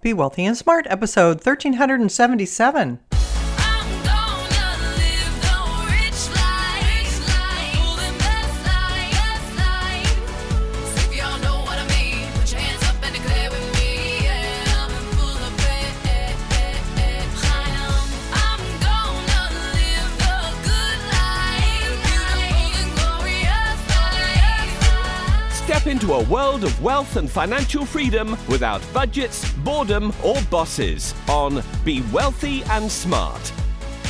Be Wealthy and Smart, episode 1377. Step into a world of wealth and financial freedom without budgets, boredom, or bosses on Be Wealthy and Smart.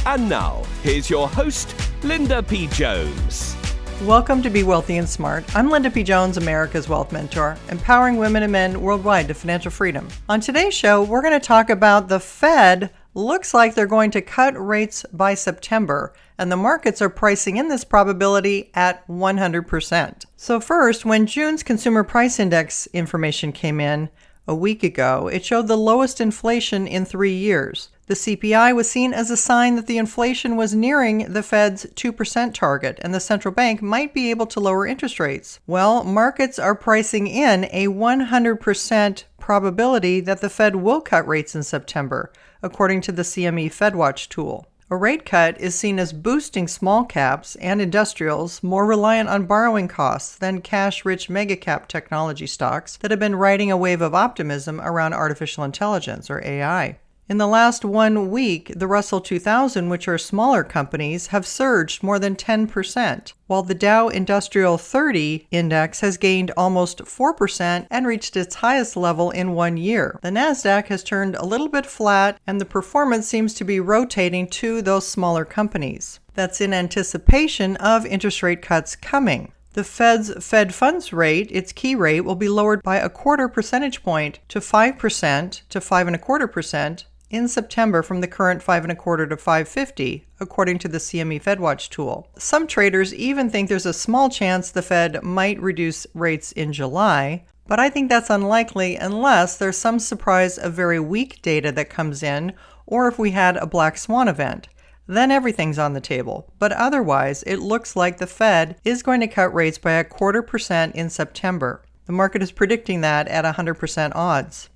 And now, here's your host, Linda P. Jones. Welcome to Be Wealthy and Smart. I'm Linda P. Jones, America's Wealth Mentor, empowering women and men worldwide to financial freedom. On today's show, we're going to talk about the Fed looks like they're going to cut rates by September, and the markets are pricing in this probability at 100%. So first, when June's Consumer Price Index information came in a week ago, it showed the lowest inflation in 3 years. The CPI was seen as a sign that the inflation was nearing the Fed's 2% target, and the central bank might be able to lower interest rates. Well, markets are pricing in a 100% probability that the Fed will cut rates in September, according to the CME FedWatch tool. A rate cut is seen as boosting small caps and industrials more reliant on borrowing costs than cash-rich mega-cap technology stocks that have been riding a wave of optimism around artificial intelligence, or AI. In the last 1 week, the Russell 2000, which are smaller companies, have surged more than 10%, while the Dow Industrial 30 index has gained almost 4% and reached its highest level in 1 year. The Nasdaq has turned a little bit flat, and the performance seems to be rotating to those smaller companies. That's in anticipation of interest rate cuts coming. The Fed's Fed funds rate, its key rate, will be lowered by a quarter percentage point to 5% to 5.25% in September from the current 5.25 to 5.50, according to the CME FedWatch tool. Some traders even think there's a small chance the Fed might reduce rates in July, but I think that's unlikely unless there's some surprise of very weak data that comes in, or if we had a black swan event. Then everything's on the table. But otherwise, it looks like the Fed is going to cut rates by 0.25% in September. The market is predicting that at 100% odds.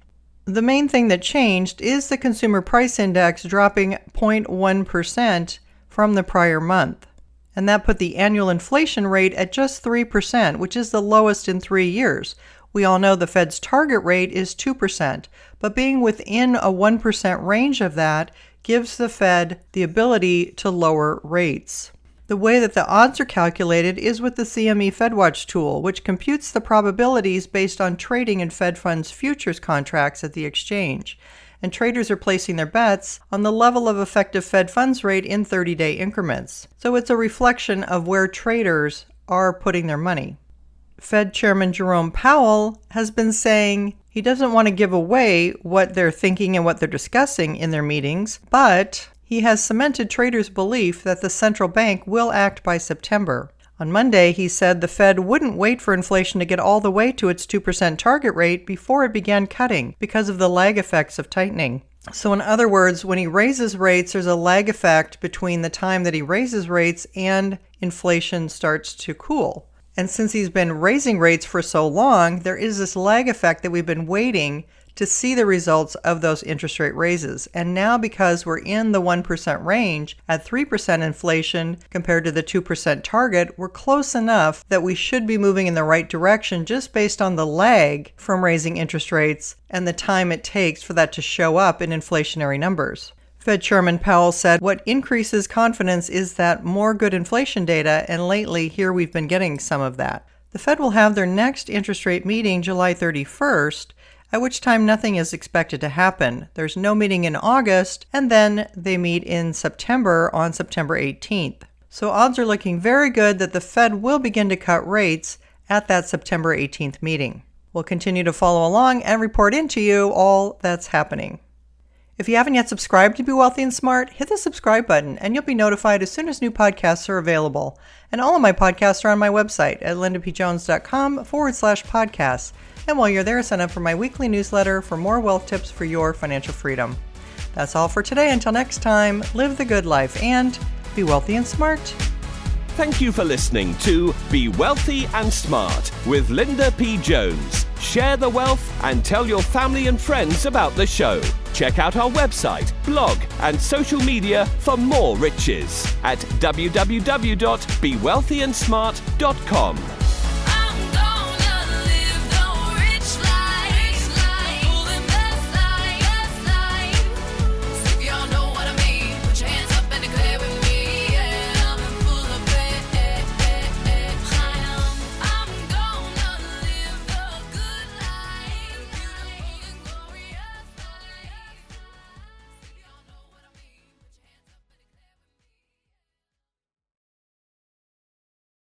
The main thing that changed is the Consumer Price Index dropping 0.1% from the prior month. And that put the annual inflation rate at just 3%, which is the lowest in 3 years. We all know the Fed's target rate is 2%, but being within a 1% range of that gives the Fed the ability to lower rates. The way that the odds are calculated is with the CME FedWatch tool, which computes the probabilities based on trading in Fed funds futures contracts at the exchange. And traders are placing their bets on the level of effective Fed funds rate in 30-day increments. So it's a reflection of where traders are putting their money. Fed Chairman Jerome Powell has been saying he doesn't want to give away what they're thinking and what they're discussing in their meetings, but he has cemented traders' belief that the central bank will act by September. On Monday, he said the Fed wouldn't wait for inflation to get all the way to its 2% target rate before it began cutting because of the lag effects of tightening. So in other words, when he raises rates, there's a lag effect between the time that he raises rates and inflation starts to cool. And since he's been raising rates for so long, there is this lag effect that we've been waiting to see the results of those interest rate raises. And now because we're in the 1% range at 3% inflation compared to the 2% target, we're close enough that we should be moving in the right direction just based on the lag from raising interest rates and the time it takes for that to show up in inflationary numbers. Fed Chairman Powell said what increases confidence is that more good inflation data, and lately here we've been getting some of that. The Fed will have their next interest rate meeting July 31st, at which time nothing is expected to happen. There's no meeting in August, and then they meet in September on September 18th. So odds are looking very good that the Fed will begin to cut rates at that September 18th meeting. We'll continue to follow along and report into you all that's happening. If you haven't yet subscribed to Be Wealthy and Smart, hit the subscribe button and you'll be notified as soon as new podcasts are available. And all of my podcasts are on my website at lindapjones.com/podcasts. And while you're there, sign up for my weekly newsletter for more wealth tips for your financial freedom. That's all for today. Until next time, live the good life and be wealthy and smart. Thank you for listening to Be Wealthy and Smart with Linda P. Jones. share the wealth, and tell your family and friends about the show. Check out our website, blog, and social media for more riches at www.bewealthyandsmart.com.